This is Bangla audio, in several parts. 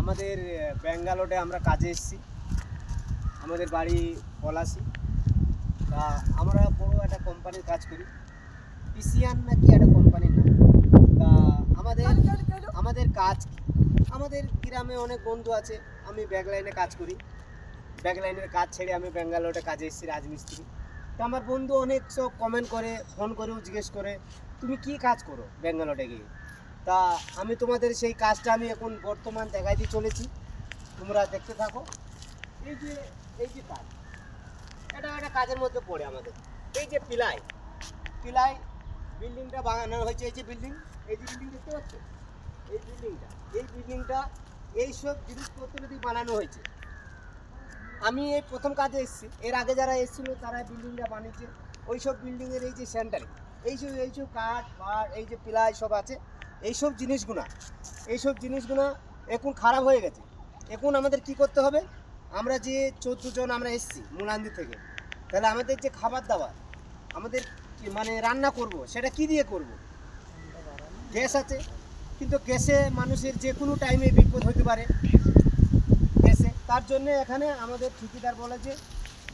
আমাদের ব্যাঙ্গালোরে আমরা কাজে এসেছি। আমাদের বাড়ি পলাশি। তা আমরা বড় একটা কোম্পানির কাজ করি, পিসিয়ান নাকি একটা কোম্পানির নাম। তা আমাদের আমাদের কাজ, আমাদের গ্রামে অনেক বন্ধু আছে। আমি ব্যাক লাইনে কাজ করি, ব্যাক লাইনের কাজ ছেড়ে আমি ব্যাঙ্গালোরে কাজে এসেছি রাজমিস্ত্রি। তা আমার বন্ধু অনেক সব কমেন্ট করে, ফোন করেও জিজ্ঞেস করে তুমি কি কাজ করো ব্যাঙ্গালোরে গিয়ে। তা আমি তোমাদের সেই কাজটা আমি এখন বর্তমান দেখাইতে চলেছি, তোমরা দেখতে থাকো। এই যে এই যে কাজ, এটা একটা কাজের মধ্যে পড়ে আমাদের। এই যে পিলাই পিলাই বিল্ডিংটা বানানো হয়েছে। এই যে বিল্ডিং, এই যে বিল্ডিং দেখতে পাচ্ছ, এই বিল্ডিংটা এইসব জিনিসপত্র দিয়ে বানানো হয়েছে। আমি এই প্রথম কাজে এসেছি, এর আগে যারা এসেছিলো তারা বিল্ডিংটা বানিয়েছে। ওই সব বিল্ডিংয়ের এই যে সেন্টারে এইসব কাঠ বা এই যে পিলাই সব আছে, এইসব জিনিসগুলো এখন খারাপ হয়ে গেছে। এখন আমাদের কি করতে হবে, আমরা যে 14 জন আমরা এসেছি মুলান্দি থেকে, তাহলে আমাদের যে খাবার দাবার আমাদের মানে রান্না করব, সেটা কি দিয়ে করব? গ্যাস আছে, কিন্তু গ্যাসে মানুষের যে কোনো টাইমে বিপদ হতে পারে গ্যাসে। তার জন্য এখানে আমাদের ঠিকাদার বলে যে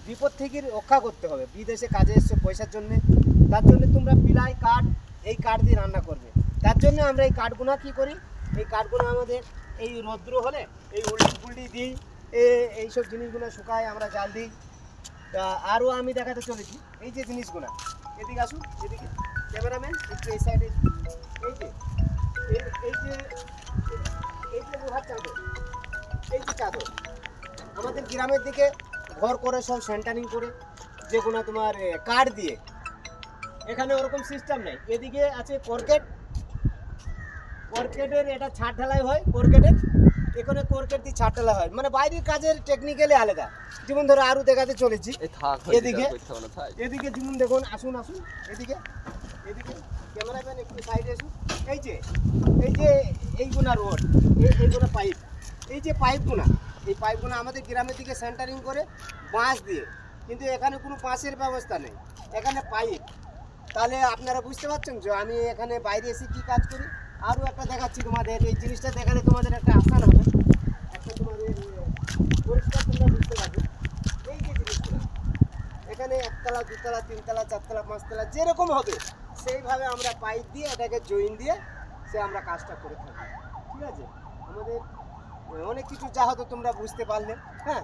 বিপদ থেকে রক্ষা করতে হবে। বিদেশে কাজে এসছে পয়সার জন্য, তার জন্য তোমরা পিলাই কাঠ, এই কাঠ দিয়ে রান্না করবে। তার জন্য আমরা এই কাঠগুলো কী করি, এই কাঠগুলো আমাদের এই রৌদ্র হলে এই উল্টি দিই, এইসব জিনিসগুলো শুকায়, আমরা জাল দিই। তা আরও আমি দেখাতে চলেছি এই যে জিনিসগুলো। এদিকে আসুন, এদিকে ক্যামেরাম্যান একটু এই সাইডে। এই যে এই যে এই যে লোহার চাদর, এই যে চাদর আমাদের গ্রামের দিকে ঘর করে সব সেন্টারিং করে, যে কোনো তোমার কাঠ দিয়ে। এখানে ওরকম সিস্টেম নেই। এদিকে আছে কর্কেটের এটা ছাদ ঢালাই হয়, কর্কেটের এখানে কর্কেট দিয়ে ছাদ ঢালাই হয়, মানে বাইরের কাজের টেকনিক্যালি আলাদা। যেমন ধরো আরও দেখাতে চলেছি, এদিকে যেমন দেখুন, আসুন এদিকে ক্যামেরাম্যান একটু সাইডে আসুন। এই যে এইগুলা রোড, এইগুলো পাইপ, এই যে পাইপগুলো, এই পাইপগুলো আমাদের গ্রামের দিকে সেন্টারিং করে বাঁশ দিয়ে, কিন্তু এখানে কোনো বাঁশের ব্যবস্থা নেই, এখানে পাইপ। তাহলে আপনারা বুঝতে পারছেন যে আমি এখানে বাইরে এসে কী কাজ করি। আরও একটা দেখাচ্ছি তোমাদের, এই জিনিসটা দেখালে তোমাদের একটা আসান হবে, একটা তোমাদের পরিষ্কার তোমরা বুঝতে পারবে। এই যে জিনিসগুলো এখানে 1 তলা 2 তলা 3 তলা 4 তলা 5 তলা যেরকম হবে সেইভাবে আমরা পাইপ দিয়ে এটাকে জয়েন দিয়ে আমরা কাজটা করে থাকি। ঠিক আছে, আমাদের অনেক কিছু যা হতো তোমরা বুঝতে পারলে। হ্যাঁ,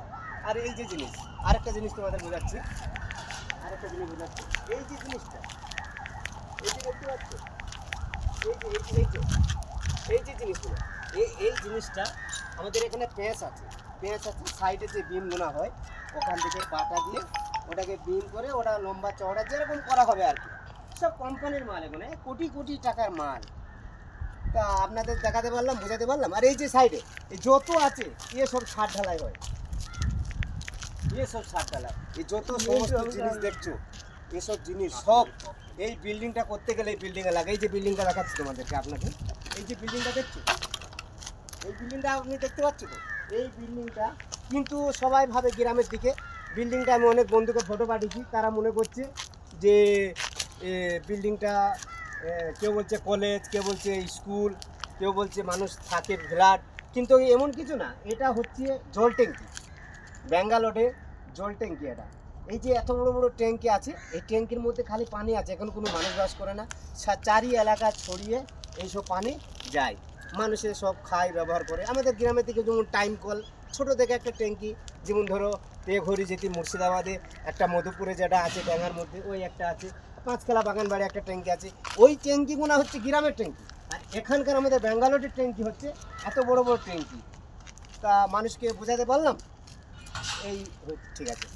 আর এই যে জিনিস, আরেকটা জিনিস তোমাদের বোঝাচ্ছি, এই যে জিনিসটা, এই যে দেখতে পাচ্ছ, এই যে জিনিসগুলো, এই জিনিসটা আমাদের এখানে পেঁচ আছে, সাইডে যে বিমগুলো হয় ওখান থেকে বাটা দিয়ে ওটাকে বিম করে, ওটা লম্বা চওড়া যেরকম করা হবে আর কি, সব কোম্পানির মাল, এখানে কোটি কোটি টাকার মাল। তা আপনাদের দেখাতে পারলাম, বোঝাতে পারলাম। আর এই যে সাইডে এই যত আছে সব ছাদ ঢালাই হয়, এই যত সমস্ত জিনিস দেখছো, এসব জিনিস সব এই বিল্ডিংটা করতে গেলে এই বিল্ডিংয়ে লাগে। এই যে বিল্ডিংটা দেখাচ্ছি তোমাদেরকে, আপনাকে এই যে বিল্ডিংটা দেখছো, এই বিল্ডিংটা আপনি দেখতে পাচ্ছ তো, এই বিল্ডিংটা কিন্তু সবাই ভাবে গ্রামের দিকে বিল্ডিংটা, আমি অনেক বন্ধুকে ফটো পাঠিয়েছি, তারা মনে করছে যে বিল্ডিংটা কেউ বলছে কলেজ, কেউ বলছে স্কুল, কেউ বলছে মানুষ থাকে ফ্ল্যাট, কিন্তু এমন কিছু না। এটা হচ্ছে জল ট্যাঙ্কি, ব্যাঙ্গালোরে জল ট্যাঙ্কি এটা। এই যে এত বড় বড় ট্যাঙ্কি আছে, এই ট্যাঙ্কির মধ্যে খালি পানি আছে, এখন কোনো মানুষ বাস করে না, চারি এলাকা ছড়িয়ে এইসব পানি যায়, মানুষের সব খায়, ব্যবহার করে। আমাদের গ্রামের দিকে যেমন টাইম কল, ছোটো থেকে একটা ট্যাঙ্কি, যেমন ধরো তেঘরি যেটি মুর্শিদাবাদে, একটা মধুপুরে যেটা আছে ড্যাঙ্গার মধ্যে, ওই একটা আছে, 5 খেলা বাগান বাড়ি একটা ট্যাঙ্কি আছে। ওই ট্যাঙ্কিগুলো হচ্ছে গ্রামের ট্যাঙ্কি, আর এখানকার আমাদের ব্যাঙ্গালোরের ট্যাঙ্কি হচ্ছে এত বড় বড় ট্যাঙ্কি। তা মানুষকে বোঝাতে পারলাম, এই ঠিক আছে।